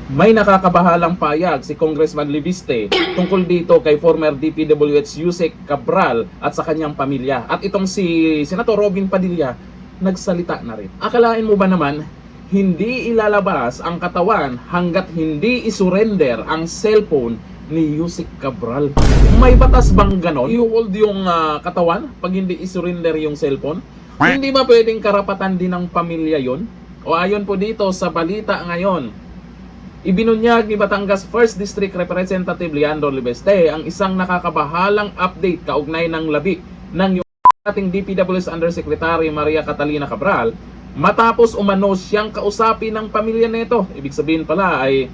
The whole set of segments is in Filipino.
May nakakabahalang payag si Congressman Libiste tungkol dito kay former DPWH Yusek Cabral at sa kanyang pamilya. At itong si Senator Robin Padilla nagsalita na rin. Akalain mo ba naman hindi ilalabas ang katawan hanggat hindi isurrender ang cellphone ni Yusek Cabral? May batas bang ganon? I-hold yung katawan pag hindi isurrender yung cellphone? Hindi ba pwedeng karapatan din ng pamilya yon? O ayon po dito sa balita ngayon, ibinunyag ni Batangas 1st District Representative Leandro Libeste ang isang nakakabahalang update kaugnay ng labi ng yung ating DPWH Undersecretary Maria Catalina Cabral matapos umano siyang kausapin ng pamilya nito. Ibig sabihin pala ay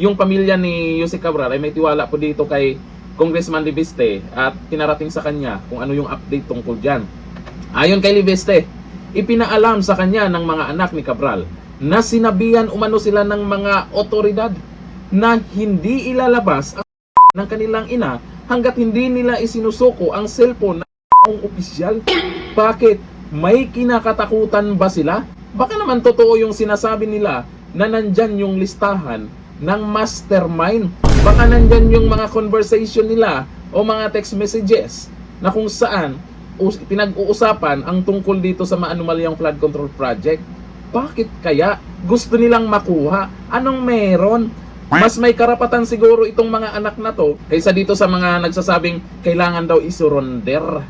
yung pamilya ni Yusek Cabral ay may tiwala po dito kay Congressman Libeste at pinarating sa kanya kung ano yung update tungkol dyan. Ayon kay Libeste, ipinaalam sa kanya ng mga anak ni Cabral na sinabihan umano sila ng mga otoridad na hindi ilalabas ang ng kanilang ina hanggat hindi nila isinusuko ang cellphone ng opisyal. Bakit? May kinakatakutan ba sila? Baka naman totoo yung sinasabi nila na nandyan yung listahan ng mastermind. Baka nandyan yung mga conversation nila o mga text messages na kung saan pinag-uusapan ang tungkol dito sa maanumalyang flood control project. Bakit kaya gusto nilang makuha? Anong meron? Mas may karapatan siguro itong mga anak na to kaysa dito sa mga nagsasabing kailangan daw isurrender.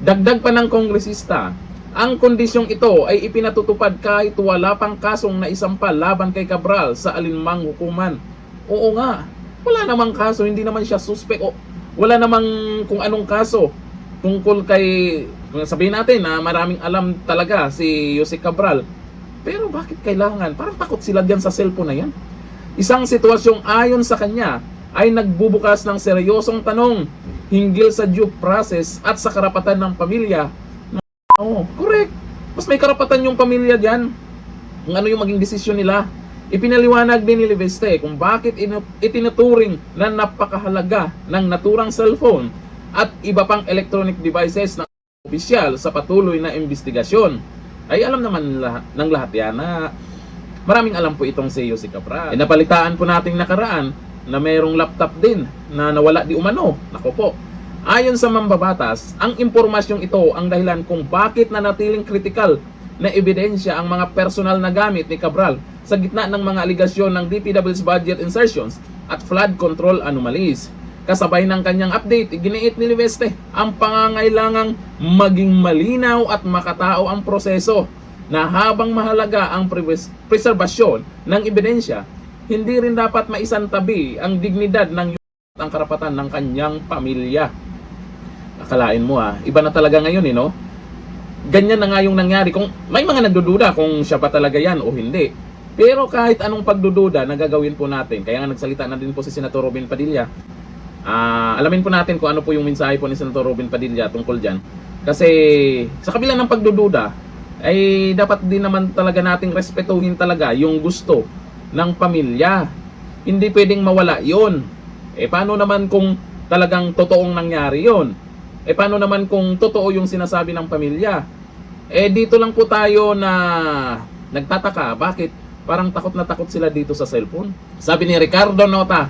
Dagdag pa ng kongresista, ang kondisyong ito ay ipinatutupad kahit wala pang kasong naisampal laban kay Cabral sa alinmang hukuman. Oo nga, wala namang kaso, hindi naman siya suspect. O, wala namang kung anong kaso tungkol kay, sabihin natin na maraming alam talaga si Yusek Cabral. Pero bakit kailangan? Parang takot sila diyan sa cellphone na yan. Isang sitwasyong ayon sa kanya ay nagbubukas ng seryosong tanong hinggil sa due process at sa karapatan ng pamilya. Correct. Mas may karapatan yung pamilya diyan kung ano yung maging desisyon nila. Ipinaliwanag din ni Libeste kung bakit itinuturing na napakahalaga ng naturang cellphone at iba pang electronic devices ng opisyal sa patuloy na investigasyon. Ay alam naman ng lahat yan na maraming alam po itong si Yusek Cabral. Napalitaan po nating nakaraan na mayroong laptop din na nawala di umano. Nako po. Ayon sa mambabatas, ang impormasyong ito ang dahilan kung bakit nanatiling kritikal na ebidensya ang mga personal na gamit ni Cabral sa gitna ng mga aligasyon ng DPW's budget insertions at flood control anomalies. Kasabay ng kanyang update, iginiit ni Libeste ang pangangailangang maging malinaw at makatao ang proseso na habang mahalaga ang preserbasyon ng ebidensya, hindi rin dapat maisantabi ang dignidad ng at ang karapatan ng kanyang pamilya. Akalain mo iba na talaga ngayon no? Ganyan na nga yung nangyari. Kung may mga nagdududa kung siya ba talaga yan o hindi. Pero kahit anong pagdududa na gagawin po natin, kaya nga nagsalita na din po si Senator Robin Padilla. Alamin po natin kung ano po yung mensahe po ni Senator Robin Padilla tungkol dyan. Kasi sa kabila ng pagdududa, ay dapat din naman talaga nating respetuhin talaga yung gusto ng pamilya. Hindi pwedeng mawala yon. Paano naman kung talagang totoong nangyari yon? Paano naman kung totoo yung sinasabi ng pamilya? Dito lang po tayo na nagtataka, bakit parang takot na takot sila dito sa cellphone? Sabi ni Ricardo Nota,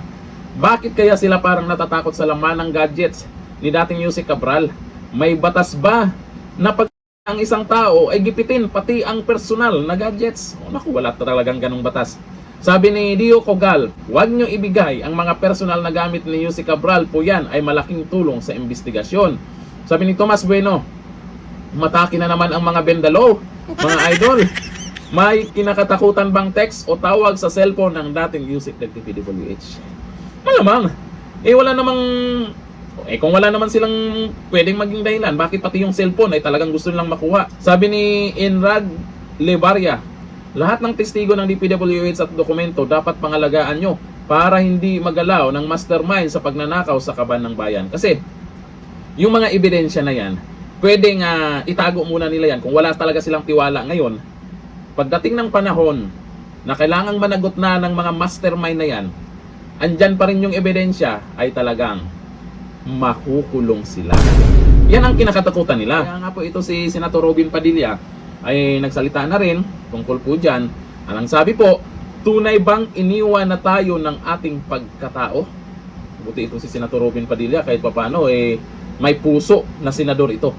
bakit kaya sila parang natatakot sa laman ng gadgets ni dating Yusek Cabral? May batas ba na pag ang isang tao ay gipitin pati ang personal na gadgets? Naku, wala talagang ganong batas. Sabi ni Dio Cogal, huwag nyo ibigay ang mga personal na gamit ni Yusek Cabral po yan ay malaking tulong sa investigasyon. Sabi ni Tomas Bueno, mataki na naman ang mga bendalo, mga idol. May kinakatakutan bang text o tawag sa cellphone ng dating Yusek DPWH? Malamang. Wala namang kung wala naman silang pwedeng maging dahilan, bakit pati yung cellphone ay talagang gusto nilang makuha? Sabi ni Enrad Levaria, lahat ng testigo ng DPWH at dokumento dapat pangalagaan nyo para hindi magalaw ng mastermind sa pagnanakaw sa kaban ng bayan. Kasi yung mga ebidensya na yan, pwedeng itago muna nila yan kung wala talaga silang tiwala ngayon. Pagdating ng panahon na kailangang managot na ng mga mastermind na yan, andyan pa rin yung ebidensya, ay talagang makukulong sila. Yan ang kinakatakutan nila. Kaya nga po ito si Senator Robin Padilla ay nagsalita na rin tungkol po dyan. Anong sabi po, Tunay bang iniwan na tayo ng ating pagkatao? Buti ito si Senator Robin Padilla, kahit papano may puso na senador ito.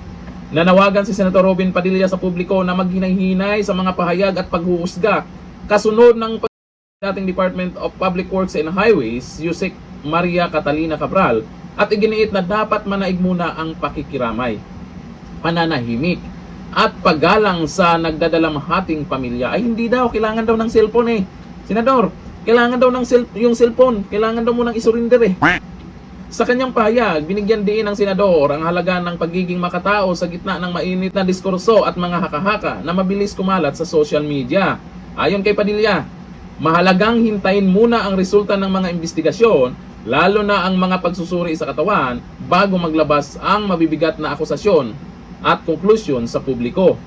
Nanawagan si Senator Robin Padilla sa publiko na maghinay-hinay sa mga pahayag at paghuhusga kasunod ng dating Department of Public Works and Highways, Yusek Maria Catalina Cabral, at iginiit na dapat manaig muna ang pakikiramay, pananahimik, at paggalang sa nagdadalamhating pamilya. Ay hindi daw, kailangan daw ng cellphone Senador, kailangan daw ng yung cellphone, kailangan daw munang isurrender Sa kanyang pahayag, binigyan din ng senador ang halaga ng pagiging makatao sa gitna ng mainit na diskurso at mga haka-haka na mabilis kumalat sa social media. Ayon kay Padilla, mahalagang hintayin muna ang resulta ng mga investigasyon, lalo na ang mga pagsusuri sa katawan, bago maglabas ang mabibigat na akusasyon at konklusyon sa publiko.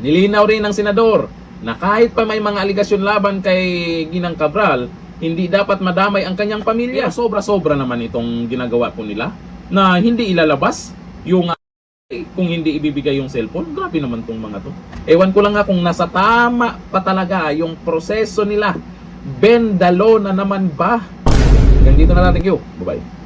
Nilinaw rin ng senador na kahit pa may mga aligasyon laban kay Ginang Cabral, hindi dapat madamay ang kanyang pamilya. Sobra-sobra naman itong ginagawa po nila na hindi ilalabas yung kung hindi ibibigay yung cellphone. Grabe naman tong mga to. Ewan ko lang nga kung nasa tama pa talaga yung proseso nila. Bendalo na naman ba? Hanggang dito na lang. Thank you. Bye-bye.